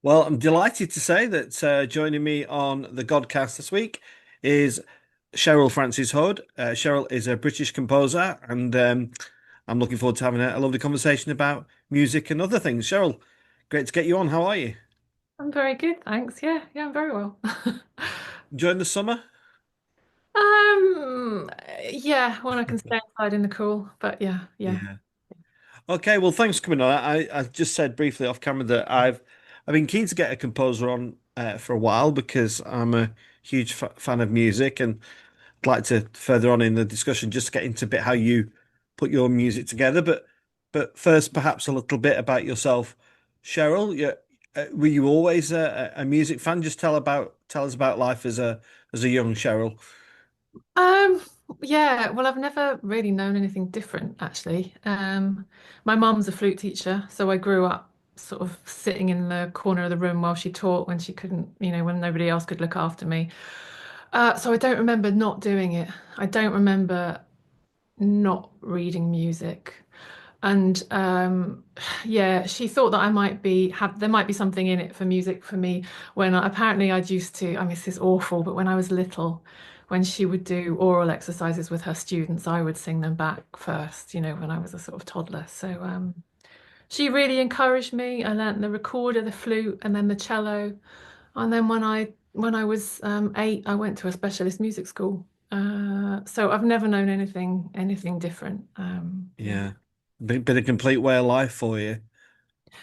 Well, I'm delighted to say that joining me on the Godcast this week is Cheryl Frances-Hoad. Cheryl is a British composer, and I'm looking forward to having a lovely conversation about music and other things. Cheryl, great to get you on. How are you? I'm very good, thanks. Yeah, I'm very well. Enjoying the summer? Um, yeah, when I can stay inside in the cool, but yeah. Yeah. Okay, well, thanks for coming on. I just said briefly off camera that I've been keen to get a composer on for a while because I'm a huge f fan of music, and I'd like to further on in the discussion just get into a bit how you put your music together. But first, perhaps a little bit about yourself, Cheryl. Were you always a music fan? Just tell us about life as a young Cheryl. Um, yeah, well, I've never really known anything different, actually. My mum's a flute teacher, so I grew up sort of sitting in the corner of the room while she taught when she couldn't, when nobody else could look after me. So I don't remember not doing it. I don't remember not reading music. And yeah, she thought that I might be have there might be something in it for music for me when apparently I'd used to, I mean, this is awful, but when I was little, when she would do oral exercises with her students, I would sing them back first, when I was a sort of toddler. So she really encouraged me. I learnt the recorder, the flute, and then the cello. And then when I was 8, I went to a specialist music school. So I've never known anything different. Yeah. Yeah, been a complete way of life for you.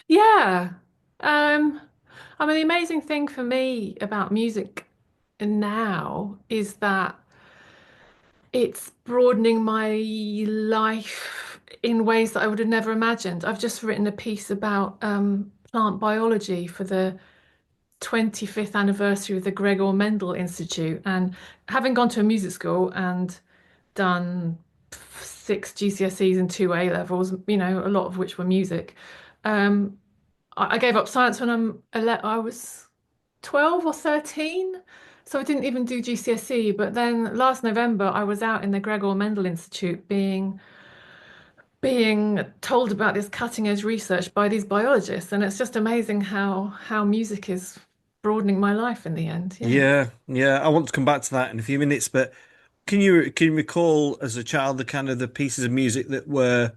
Yeah. Um, I mean, the amazing thing for me about music now is that it's broadening my life in ways that I would have never imagined. I've just written a piece about plant biology for the 25th anniversary of the Gregor Mendel Institute. And having gone to a music school and done 6 GCSEs and 2 A levels, a lot of which were music. Um, I gave up science when I was 12 or 13. So I didn't even do GCSE. But then last November, I was out in the Gregor Mendel Institute being told about this cutting edge research by these biologists. And it's just amazing how music is broadening my life in the end. Yeah. Yeah. I want to come back to that in a few minutes, but can you recall as a child the kind of the pieces of music that were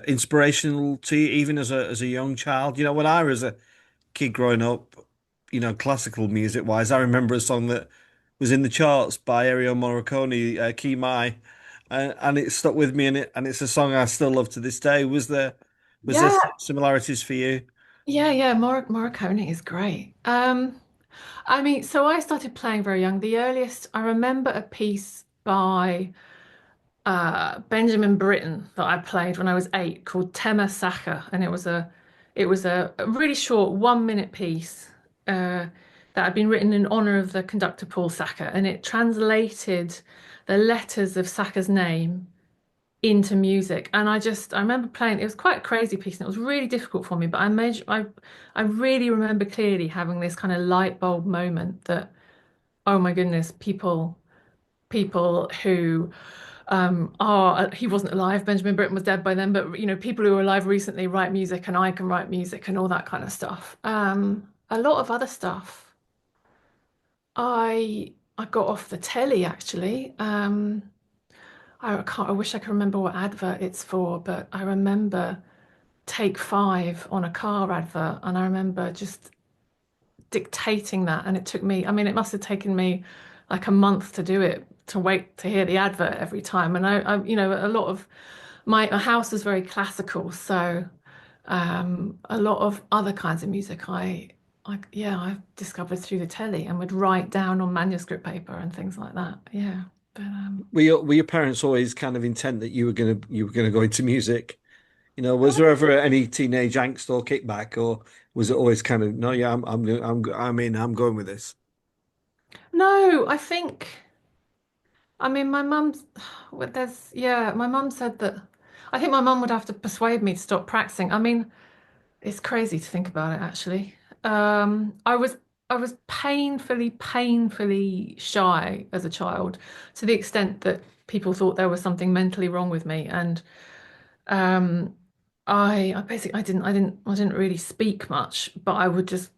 inspirational to you, even as a young child? When I was a kid growing up, classical music wise, I remember a song that was in the charts by Ennio Morricone, Key Mai, and it stuck with me, and it's a song I still love to this day. Was there Yeah, similarities for you? yeah. Morricone is great. I mean, so I started playing very young. The earliest I remember a piece by Benjamin Britten that I played when I was 8 called Tema Sacher, and it was a really short 1 minute piece that had been written in honor of the conductor Paul Sacher, and it translated the letters of Sacher's name into music. And I remember playing. It was quite a crazy piece, and it was really difficult for me. But I really remember clearly having this kind of light bulb moment that, oh my goodness, people who he wasn't alive. Benjamin Britten was dead by then, but people who are alive recently write music, and I can write music and all that kind of stuff. A lot of other stuff. I got off the telly actually. I can't. I wish I could remember what advert it's for, but I remember Take Five on a car advert, and I remember just dictating that, and it took me. I mean, it must have taken me like a month to do it, to wait to hear the advert every time. And a lot of my house is very classical, so a lot of other kinds of music I discovered through the telly and would write down on manuscript paper and things like that. Yeah, but Were your parents always kind of intent that you were gonna go into music? Was there ever any teenage angst or kickback, or was it always kind of no? Yeah, I'm going with this. no, I think. I mean, my mum's, well, yeah, my mum said that I think my mum would have to persuade me to stop practicing. I mean, it's crazy to think about it, actually. I was painfully shy as a child, to the extent that people thought there was something mentally wrong with me. And um, I basically I didn't really speak much, but I would just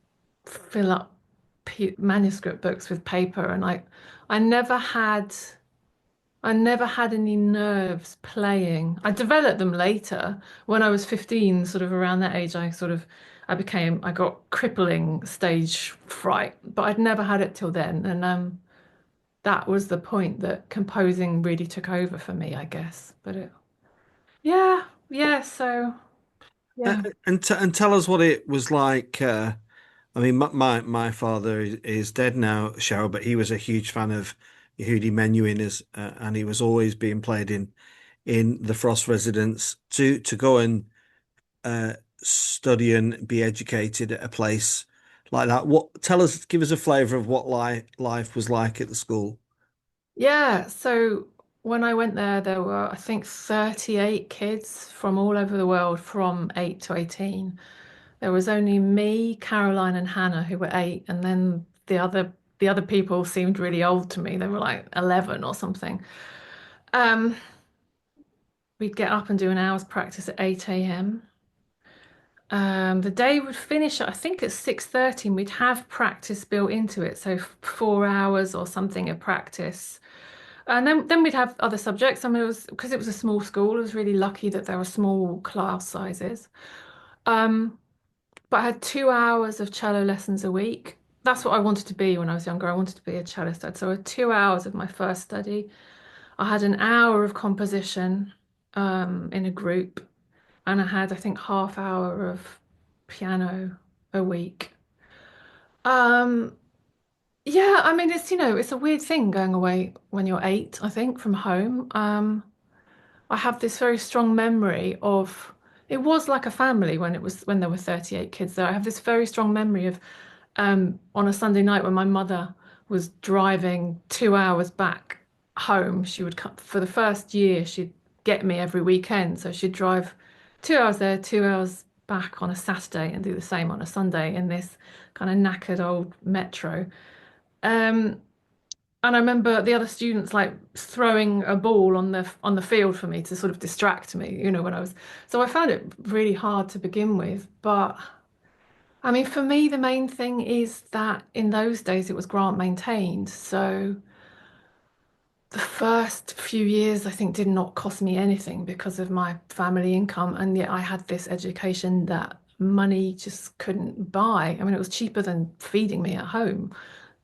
fill up p manuscript books with paper, and I never had I never had any nerves playing. I developed them later when I was 15, sort of around that age. I got crippling stage fright, but I'd never had it till then, and that was the point that composing really took over for me, I guess. Yeah, yeah. So yeah. And tell us what it was like. I mean, my father is dead now, Cheryl, but he was a huge fan of Yehudi Menuhin, and he was always being played in the Frost residence to go and study and be educated at a place like that. Give us a flavour of what life was like at the school. Yeah, so when I went there, there were, I think, 38 kids from all over the world from 8 to 18. There was only me, Caroline, and Hannah who were 8, and then the other people seemed really old to me. They were like 11 or something. Um, we'd get up and do an hour's practice at 8 a.m. The day would finish, I think, at 6:30, and we'd have practice built into it, so 4 hours or something of practice. And then we'd have other subjects. I mean, it was because it was a small school. I was really lucky that there were small class sizes. Um, but I had 2 hours of cello lessons a week. That's what I wanted to be when I was younger. I wanted to be a cellist. So I had 2 hours of my first study. I had an hour of composition in a group, and I had, I think, half hour of piano a week. Um, yeah, I mean, it's, it's a weird thing going away when you're 8, I think, from home. I have this very strong memory of it was like a family when there were 38 kids there. I have this very strong memory of on a Sunday night when my mother was driving 2 hours back home. She would come for the first year, she'd get me every weekend. So she'd drive 2 hours there, 2 hours back on a Saturday and do the same on a Sunday in this kind of knackered old metro. Um, and I remember the other students like throwing a ball on the field for me to sort of distract me, when I was. So I found it really hard to begin with. But I mean, for me, the main thing is that in those days it was grant maintained. So the first few years, I think, did not cost me anything because of my family income, and yet I had this education that money just couldn't buy. I mean, it was cheaper than feeding me at home,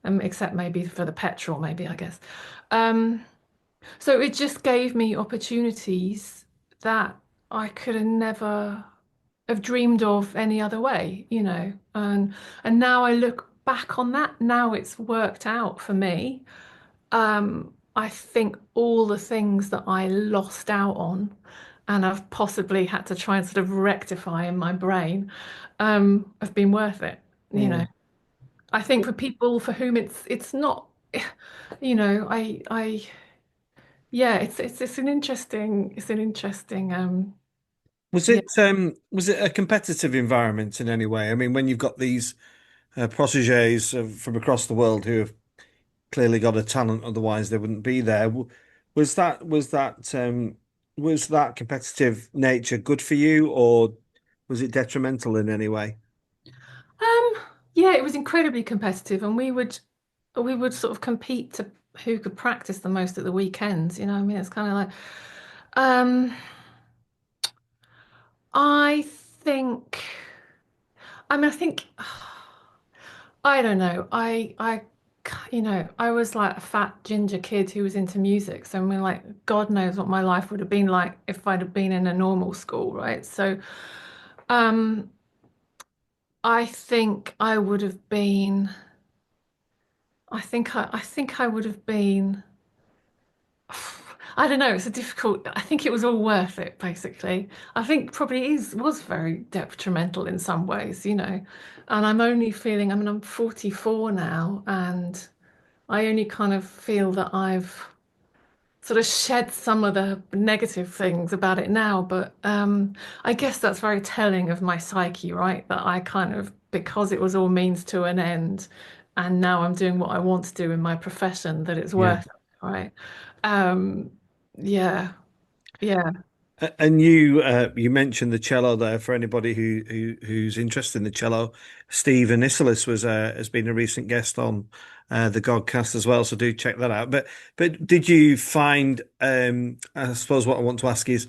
except maybe for the petrol, maybe, I guess. Um, so it just gave me opportunities that I could have never have dreamed of any other way, and now I look back on that. Now it's worked out for me. I think all the things that I lost out on and I've possibly had to try and sort of rectify in my brain, have been worth it, you know. Mm. I think for people for whom it's not, yeah, it's an interesting yeah. Was it a competitive environment in any way? I mean, when you've got these proteges from across the world who have clearly got a talent, otherwise they wouldn't be there. Was that competitive nature good for you, or was it detrimental in any way? Um, yeah, it was incredibly competitive, and we would sort of compete to who could practice the most at the weekends. I mean, it's kind of like, um, I think, I think, I don't know, I was like a fat ginger kid who was into music. So I mean, like, God knows what my life would have been like if I'd have been in a normal school, right? So, um, I think I would have been. I think I would have been. I don't know. It's a difficult. I think it was all worth it, basically. I think probably was very detrimental in some ways, And I'm only feeling. I mean, I'm 44 now, and I only kind of feel that I've sort of shed some of the negative things about it now. But I guess that's very telling of my psyche, right? That I kind of, because it was all means to an end, and now I'm doing what I want to do in my profession, that it's Yeah. worth it, right? Um, yeah, yeah. And you mentioned the cello there for anybody who's interested in the cello. Steve Aniselis has been a recent guest on the Godcast as well, so do check that out. But did you find I suppose what I want to ask is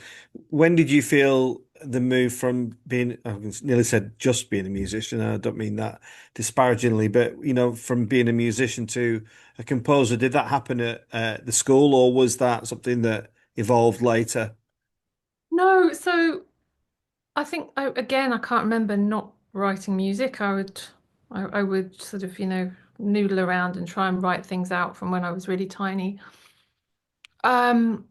when did you feel the move from being I nearly said just being a musician, I don't mean that disparagingly, but from being a musician to a composer, did that happen at the school or was that something that evolved later? No, so I think again, I can't remember not writing music. I would sort of, noodle around and try and write things out from when I was really tiny. Um,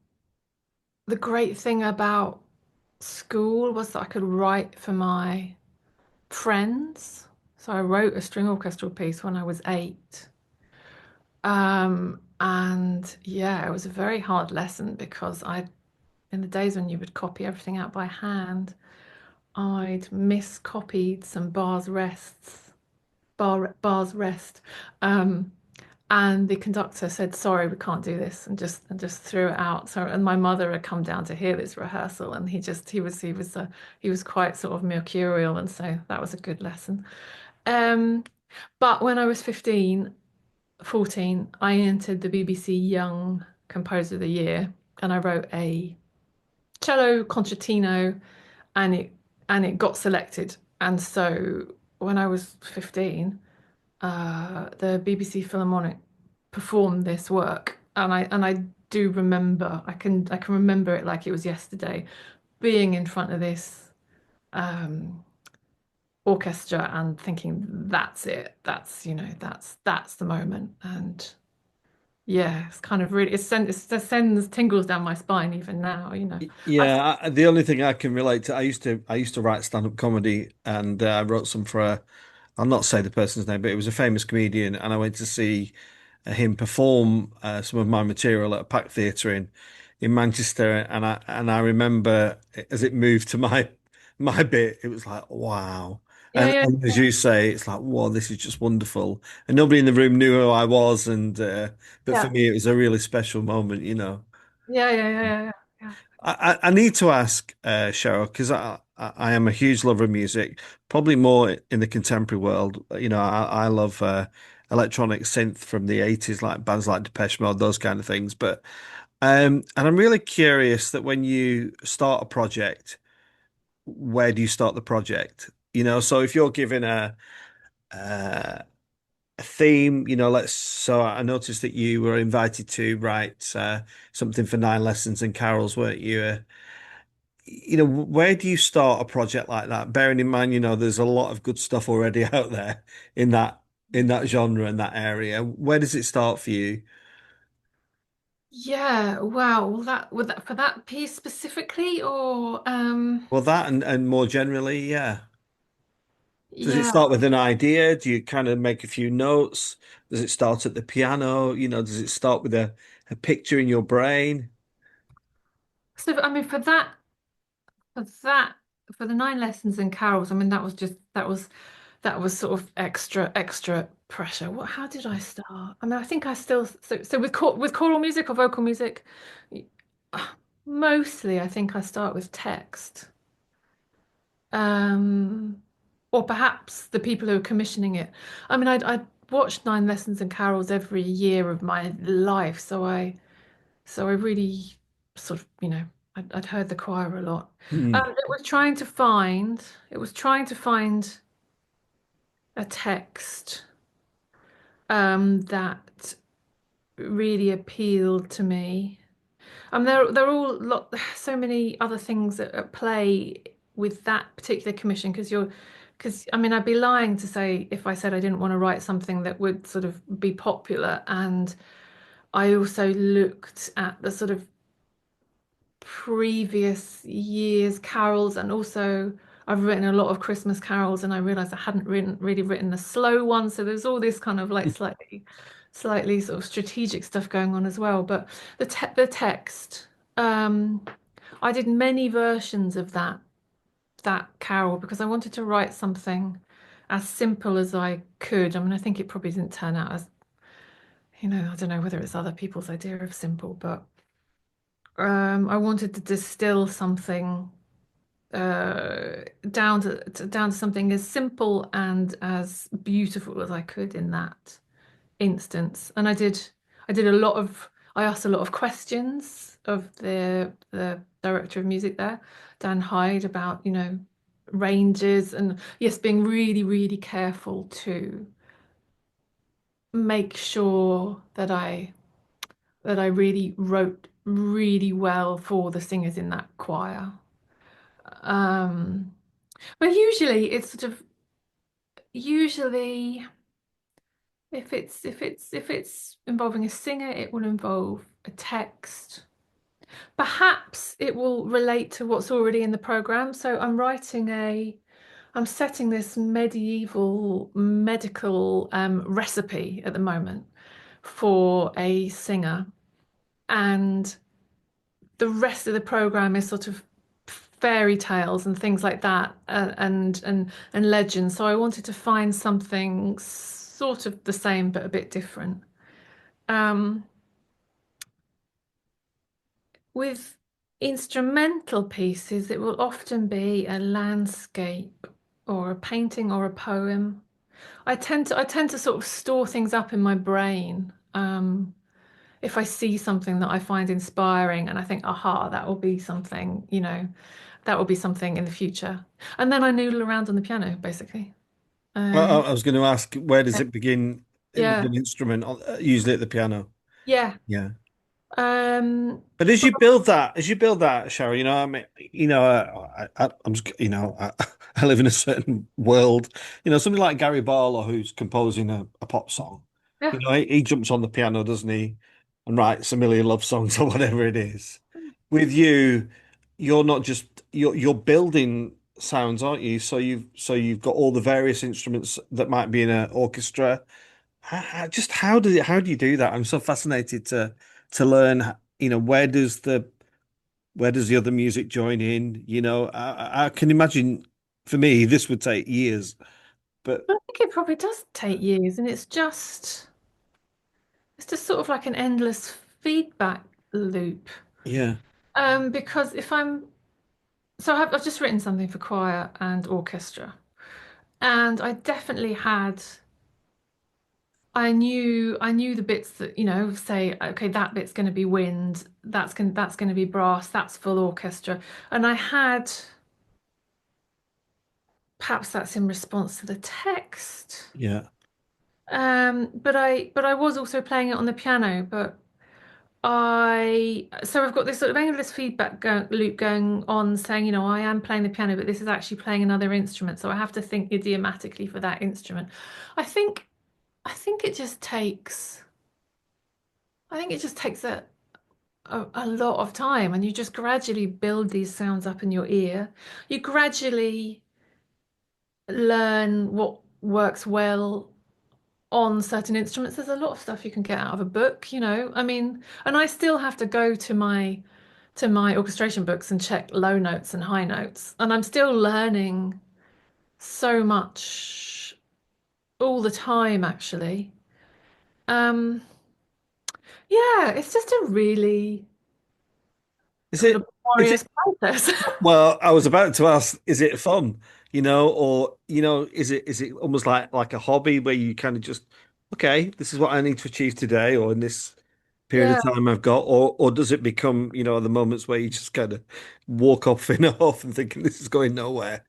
the great thing about school was that I could write for my friends. So I wrote a string orchestral piece when I was 8. And yeah, it was a very hard lesson because in the days when you would copy everything out by hand, I'd miscopied some bars rest. Um, and the conductor said, "Sorry, we can't do this," and just threw it out. So, and my mother had come down to hear this rehearsal, and he was quite sort of mercurial, and so that was a good lesson. Um, but when I was 14, I entered the BBC Young Composer of the Year, and I wrote a cello concertino, and it got selected. And so when I was 15, the BBC Philharmonic performed this work, and I do remember. I can remember it like it was yesterday, being in front of this um, orchestra and thinking, "That's it. That's the moment." And yeah, it's kind of really it sends tingles down my spine even now. I Yeah, the only thing I can relate to, I used to write stand-up comedy, and I wrote some for I'll not say the person's name, but it was a famous comedian, and I went to see him perform some of my material at a packed theatre in Manchester, and I remember as it moved to my bit, it was like wow, Yeah, yeah, and as you say, it's like wow, this is just wonderful, and nobody in the room knew who I was, and but for yeah, me, it was a really special moment. yeah, yeah, yeah, yeah, yeah. I need to ask Cheryl because I am a huge lover of music, probably more in the contemporary world. I love electronic synth from the 80s, like bands like Depeche Mode, those kind of things. But and I'm really curious that when you start a project, where do you start the project? So if you're given uh, a theme, so I noticed that you were invited to write something for Nine Lessons and Carols, weren't you? Where do you start a project like that? Bearing in mind, there's a lot of good stuff already out there in that genre and that area. Where does it start for you? Yeah, wow. Well, that for that piece specifically, or Well, that and more generally, yeah. Does it yeah. start with an idea? Do you kind of make a few notes? Does it start at the piano? Does it start with a picture in your brain? So I mean, for that, for the nine lessons and carols, I mean, that was sort of extra pressure. How did I start? I mean, I think I still so with choral music or vocal music, mostly I think I start with text. Um, or perhaps the people who are commissioning it. I mean, I'd watched Nine Lessons and Carols every year of my life, so I really sort of, I'd heard the choir a lot. Hmm. It was trying to find a text that really appealed to me. There are all so many other things at play with that particular commission because I mean I'd be lying to say if I said I didn't want to write something that would sort of be popular, and I also looked at the sort of previous year's carols, and also I've written a lot of Christmas carols, and I realized I hadn't really written the slow one, so there's all this kind of like slightly sort of strategic stuff going on as well. But the text, um, I did many versions of that carol because I wanted to write something as simple as I could. I mean, I think it probably didn't turn out as, I don't know whether it's other people's idea of simple, but I wanted to distill something down to something as simple and as beautiful as I could in that instance. And I did a lot of I asked a lot of questions of the director of music there, Dan Hyde, about, ranges, and yes, being really, really careful to make sure that I really wrote really well for the singers in that choir. Um, but usually it's sort of usually if it's involving a singer, it will involve a text. Perhaps it will relate to what's already in the program. So I'm setting this medieval medical recipe at the moment for a singer, and the rest of the program is sort of fairy tales and things like that, and legends. So I wanted to find something sort of the same but a bit different. Um, with instrumental pieces, it will often be a landscape or a painting or a poem. I tend to sort of store things up in my brain. If I see something that I find inspiring and I think, aha, that will be something, that will be something in the future. And then I noodle around on the piano, basically. I was going to ask, where does it begin with Yeah, an instrument? Usually at the piano. yeah. Yeah. But But as you build that, Cheryl, I mean, I'm, I live in a certain world. Somebody like Gary Barlow, who's composing a pop song. yeah, He jumps on the piano, doesn't he, and writes a million love songs or whatever it is. With you, you're not just you're building sounds, aren't you? So you've got all the various instruments that might be in an orchestra. Just how do you do that? I'm so fascinated to learn. Where does the other music join in? I can imagine for me this would take years, but I think it probably does take years, and it's just sort of like an endless feedback loop. yeah, Because if I'm so I've just written something for choir and orchestra, and I definitely had. I knew the bits that, say, okay, that bit's going to be wind, that's going to be brass, that's full orchestra. And I had, perhaps that's in response to the text. yeah. But I was also playing it on the piano, but so I've got this sort of endless loop going on, saying, I am playing the piano, but this is actually playing another instrument, so I have to think idiomatically for that instrument. I think I think it just takes I think it just takes a lot of time, and you just gradually build these sounds up in your ear. You gradually learn what works well on certain instruments. There's a lot of stuff you can get out of a book, I mean, and I still have to go to my orchestration books and check low notes and high notes, and I'm still learning so much all the time, actually. Um, yeah, it's just a really Is sort of it? Is laborious it? process. Well, I was about to ask, is it fun? Or is it almost like a hobby where you kind of just, okay, this is what I need to achieve today, or in this period Yeah. of time I've got, or does it become, the moments where you just kind of walk off in off and thinking this is going nowhere?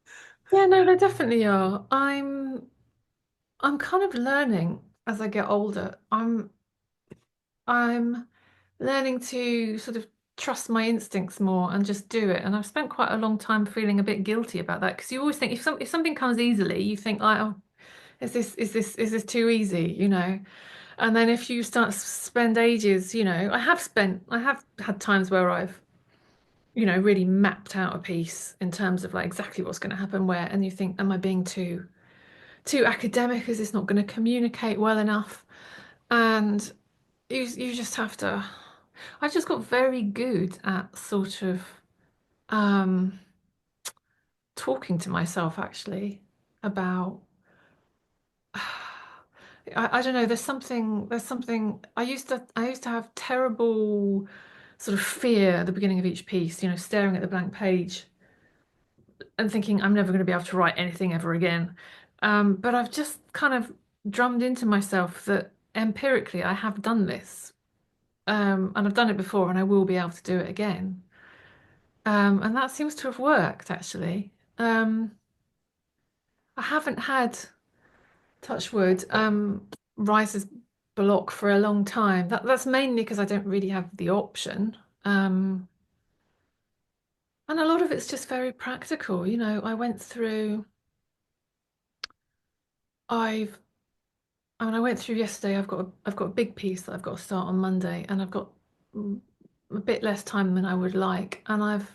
Yeah, no, they definitely are. I'm kind of learning as I get older. I'm learning to sort of trust my instincts more and just do it. And I've spent quite a long time feeling a bit guilty about that, because you always think if something comes easily, you think like, oh, is this too easy, And then if you start to spend ages, I have had times where I've, really mapped out a piece in terms of like exactly what's going to happen where, and you think, am I being too academic? Is this not going to communicate well enough? And you just have to. I just got very good at sort of um, talking to myself, actually, about. I don't know. There's something. I used to have terrible. sort of fear at the beginning of each piece, staring at the blank page and thinking I'm never going to be able to write anything ever again. But I've just kind of drummed into myself that empirically I have done this. And I've done it before and I will be able to do it again. And that seems to have worked actually. Um, I haven't had, touch wood, writer's block for a long time. That's mainly because I don't really have the option. Um, and a lot of it's just very practical. I went through, I've I went through yesterday. I've got a big piece that I've got to start on Monday, and I've got mm, a bit less time than I would like. And I've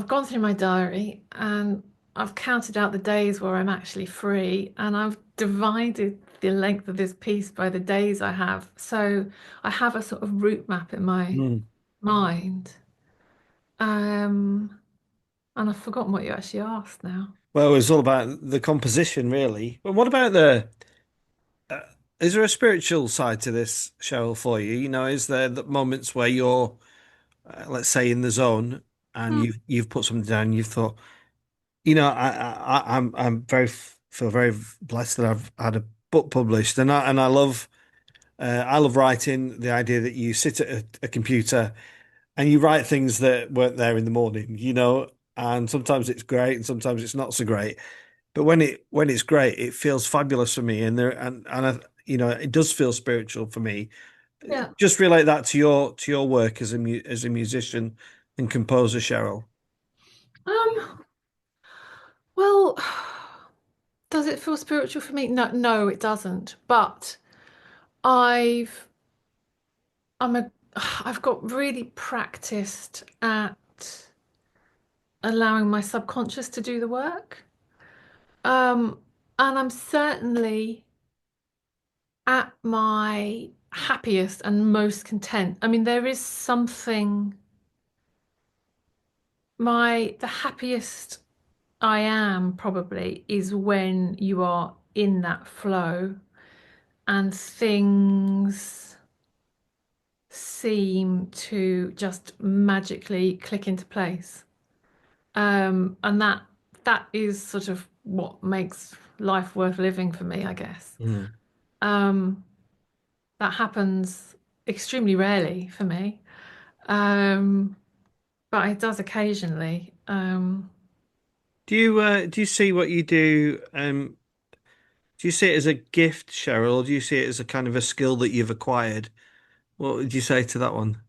gone through my diary and I've counted out the days where I'm actually free, and I've divided the length of this piece by the days I have. So I have a sort of route map in my Mm. mind. Um, and I've forgotten what you actually asked now. Well, it was all about the composition, really. But what about uh, is there a spiritual side to this, Cheryl, for you? Is there the moments where you're, let's say, in the zone and Hmm. you've put something down, and you've thought, I'm very feel very blessed that I've had a book published, and I love writing. The idea that you sit at a computer and you write things that weren't there in the morning, and sometimes it's great and sometimes it's not so great. But when it's great, it feels fabulous for me, it does feel spiritual for me. Yeah. Just relate that to your work as a musician and composer, Cheryl. Um, well, does it feel spiritual for me? No, no, it doesn't. But I've I'm a I've got really practiced at allowing my subconscious to do the work. Um, and I'm certainly at my happiest and most content. I mean, there is something the happiest I am probably is when you are in that flow and things seem to just magically click into place. And that is sort of what makes life worth living for me, I guess. Mm. Um, that happens extremely rarely for me, um, but it does occasionally. Do you see what you do? Do you see it as a gift, Cheryl, or do you see it as a kind of a skill that you've acquired? What would you say to that one?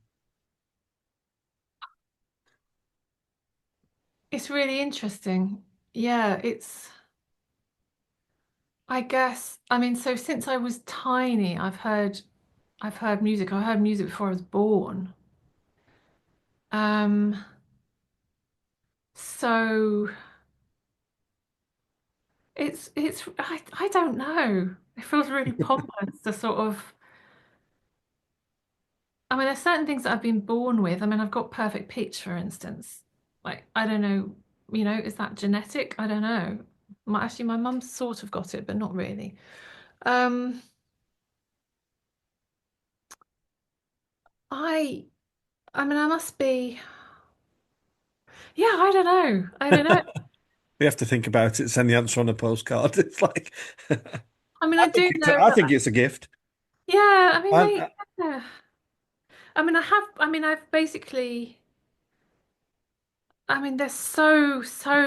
It's really interesting. Yeah, I guess, I mean, so since I was tiny, I've heard music. I heard music before I was born. Um, so I don't know. It feels really pompous to sort of, I mean, there's certain things that I've been born with. I mean, I've got perfect pitch, for instance. Like, I don't know, is that genetic? I don't know. Actually, my mum sort of got it, but not really. Um, I, I mean, I must be, yeah, I don't know. I don't know. We have to think about it, send the answer on a postcard. It's like I mean, I do know I that, think it's a gift. yeah, I mean, And yeah. I mean, I've basically, I mean, there's so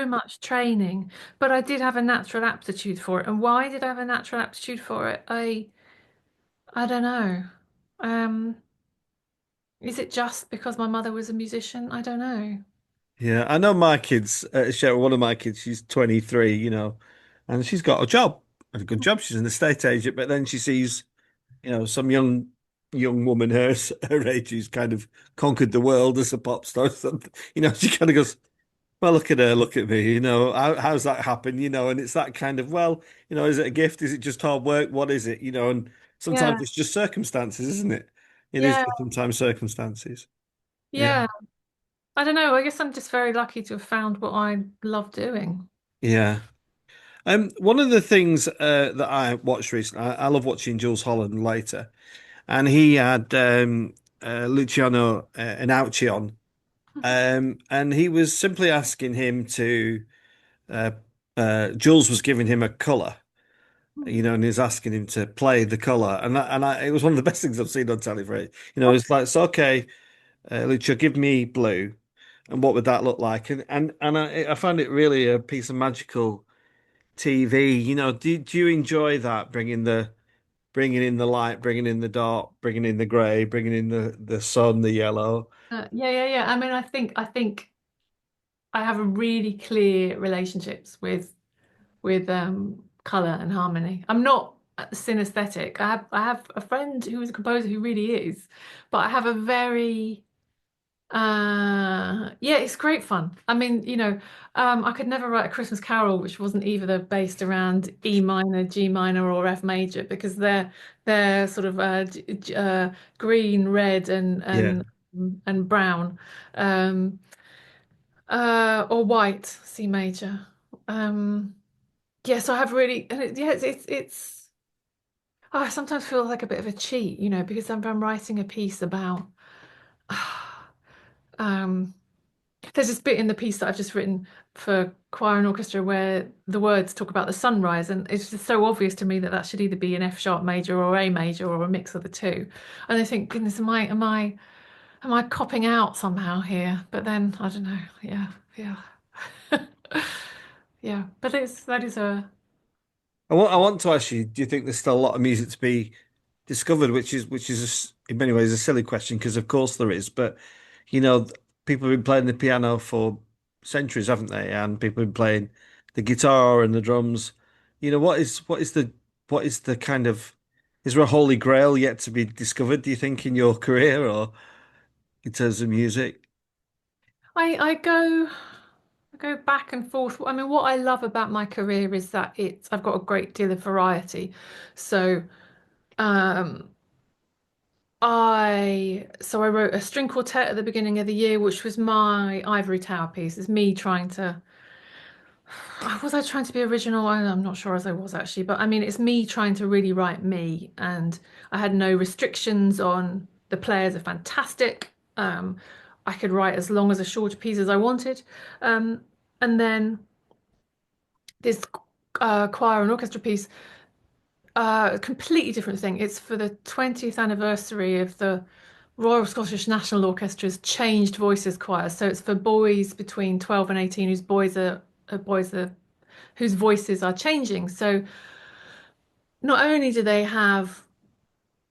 much training, but I did have a natural aptitude for it. And why did I have a natural aptitude for it? I don't know. Um, is it just because my mother was a musician? I don't know. yeah, I know my kids, Cheryl, one of my kids, she's 23, and she's got a job, a good job. She's an estate agent, but then she sees, some young woman her age who's kind of conquered the world as a pop star or something. She kind of goes, well, look at her, look at me, how's that happen? And it's that kind of, well, is it a gift? Is it just hard work? What is it? And sometimes Yeah, it's just circumstances, isn't it? It is yeah, just sometimes circumstances. Yeah. yeah. I don't know. I guess I'm just very lucky to have found what I love doing. Yeah. One of the things that I watched recently, I love watching Jules Holland later, and he had Luciano Einaudi on, and he was simply asking him to. Uh, Jules was giving him a color, and he's asking him to play the color, it was one of the best things I've seen on telly for it. It's like, so okay, Lucio, give me blue, and what would that look like? And I found it really a piece of magical TV. Do you enjoy that bringing in the light, bringing in the dark, bringing in the grey, bringing in the sun, the yellow? Yeah, yeah, yeah. I mean, I think I have a really clear relationships with color and harmony. I'm not synesthetic. I have a friend who is a composer who really is, but I have a very yeah, it's great fun. I mean, I could never write a Christmas carol which wasn't either based around E minor, G minor, or F major because they're sort of green, red, Yeah. and brown, um, or white, C major. Um, yeah, so I have really, and yeah, it's. Oh, I sometimes feel like a bit of a cheat, because I'm writing a piece about. Um, There's this bit in the piece that I've just written for choir and orchestra where the words talk about the sunrise, and it's just so obvious to me that that should either be an F sharp major or A major or a mix of the two. And I think, goodness, am I copping out somehow here? But then I don't know. Yeah, yeah, yeah. But that is a. I want to ask you, do you think there's still a lot of music to be discovered, which is in many ways a silly question because of course there is, but you know, people have been playing the piano for centuries, haven't they? And people have been playing the guitar and the drums. What is the kind of is there a holy grail yet to be discovered, do you think, in your career or in terms of music? I go back and forth. I mean, what I love about my career is that I've got a great deal of variety. So. Um, I wrote a string quartet at the beginning of the year, which was my ivory tower piece. It's me trying to was I trying to be original? I'm not sure as I was actually, but I mean it's me trying to really write me, and I had no restrictions on the players are fantastic. I could write as long as a short piece as I wanted. Um, and then this choir and orchestra piece, a completely different thing. It's for the 20th anniversary of the Royal Scottish National Orchestra's Changed Voices Choir. So it's for boys between 12 and 18 boys are whose voices are changing. So not only do they have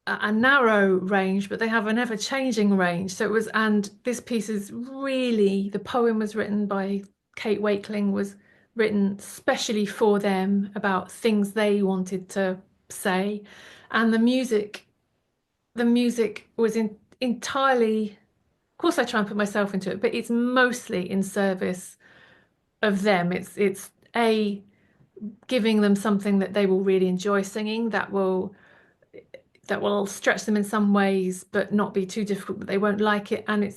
a narrow range, but they have an ever-changing range. And this piece is really, the poem was written by Kate Wakeling, was written specially for them about things they wanted to say. And the music was entirely, of course I try and put myself into it, but it's mostly in service of them. It's a giving them something that they will really enjoy singing, that will stretch them in some ways, but not be too difficult that they won't like it. And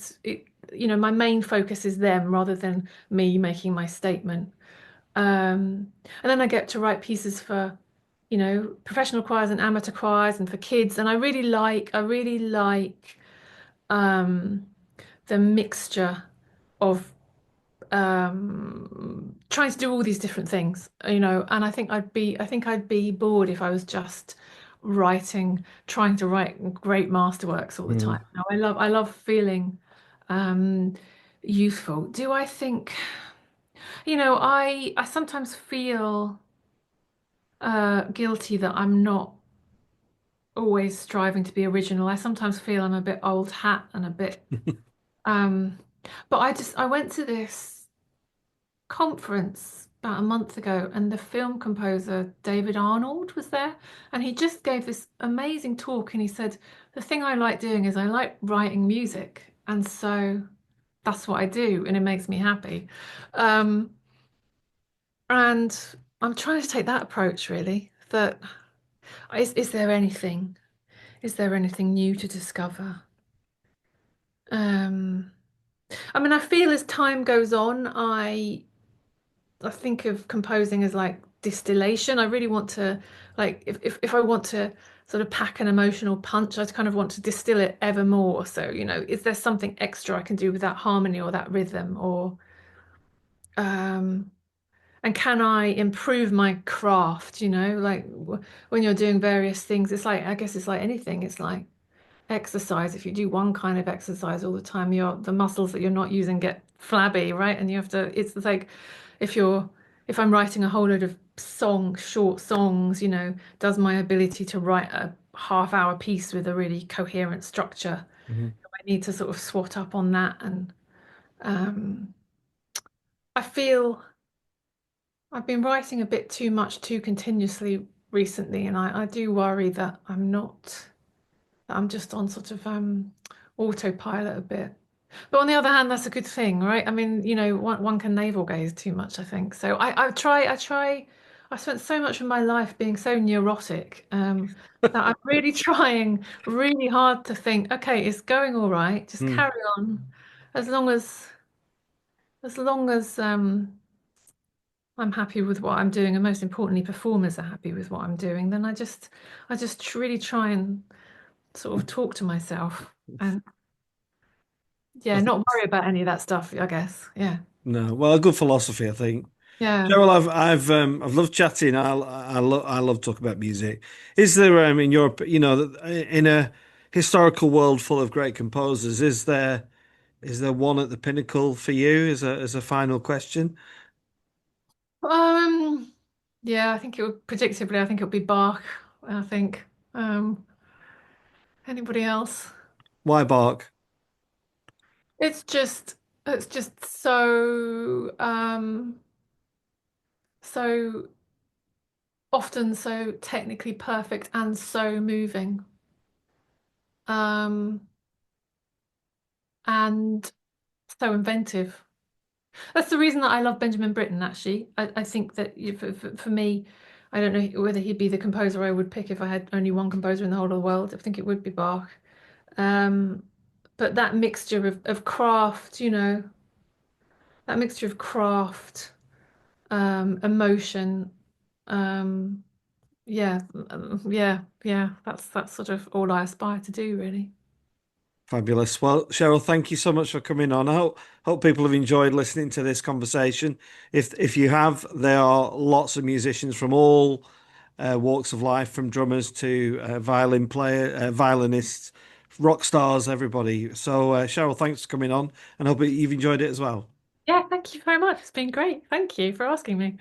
my main focus is them rather than me making my statement. And then I get to write pieces for, professional choirs and amateur choirs and for kids. And I really like um, the mixture of trying to do all these different things, and I think I'd be bored if I was just trying to write great masterworks all the time. Mm. No, I love feeling um, useful. Do I think, I sometimes feel guilty that I'm not always striving to be original. I sometimes feel I'm a bit old hat and a bit, um, but I went to this conference about a month ago, and the film composer David Arnold was there, and he just gave this amazing talk. And he said, "The thing I like doing is I like writing music, and so that's what I do, and it makes me happy." Um, and I'm trying to take that approach, really. That is there anything new to discover? Um, I mean, I feel as time goes on, I think of composing as like distillation. I really want to, like, if I want to sort of pack an emotional punch, I kind of want to distill it ever more. So, is there something extra I can do with that harmony or that rhythm, or um, and can I improve my craft? Like when you're doing various things, it's like, I guess it's like anything. It's like exercise. If you do one kind of exercise all the time, the muscles that you're not using get flabby, right? And you have to, it's like if you're if I'm writing a whole load of short songs, does my ability to write a half-hour piece with a really coherent structure, Mhm. I need to sort of swat up on that. And um, I feel I've been writing a bit too much too continuously recently, and I do worry that I'm just on sort of autopilot a bit. But on the other hand, that's a good thing, right? I mean, one can navel gaze too much, I think. So I spent so much of my life being so neurotic, that I'm really trying really hard to think, okay, it's going all right. Just Mm. carry on. As long as I'm happy with what I'm doing, and most importantly, performers are happy with what I'm doing, then I just really try and sort of talk to myself and I yeah, think not worry about any of that stuff, I guess. Yeah. no. Well, a good philosophy, I think. Yeah. Cheryl, I've loved chatting. I love talking about music. Is there, in your, in a historical world full of great composers, is there one at the pinnacle for you as a final question? Um, yeah, I think it would predictably, I think it would be Bach. I think. Um, Anybody else? Why Bach? It's just it's just so often so technically perfect and so moving. Um, and so inventive. That's the reason that I love Benjamin Britten, actually. I think that for me, I don't know whether he'd be the composer I would pick if I had only one composer in the whole of the world. I think it would be Bach. Um, but that mixture of craft, that mixture of craft, emotion, um, yeah, yeah. That's sort of all I aspire to do, really. Fabulous. Well, Cheryl, thank you so much for coming on. I hope people have enjoyed listening to this conversation. If you have, there are lots of musicians from all walks of life, from drummers to violinists, rock stars, everybody. So, Cheryl, thanks for coming on, and hope you've enjoyed it as well. Yeah, thank you very much. It's been great. Thank you for asking me.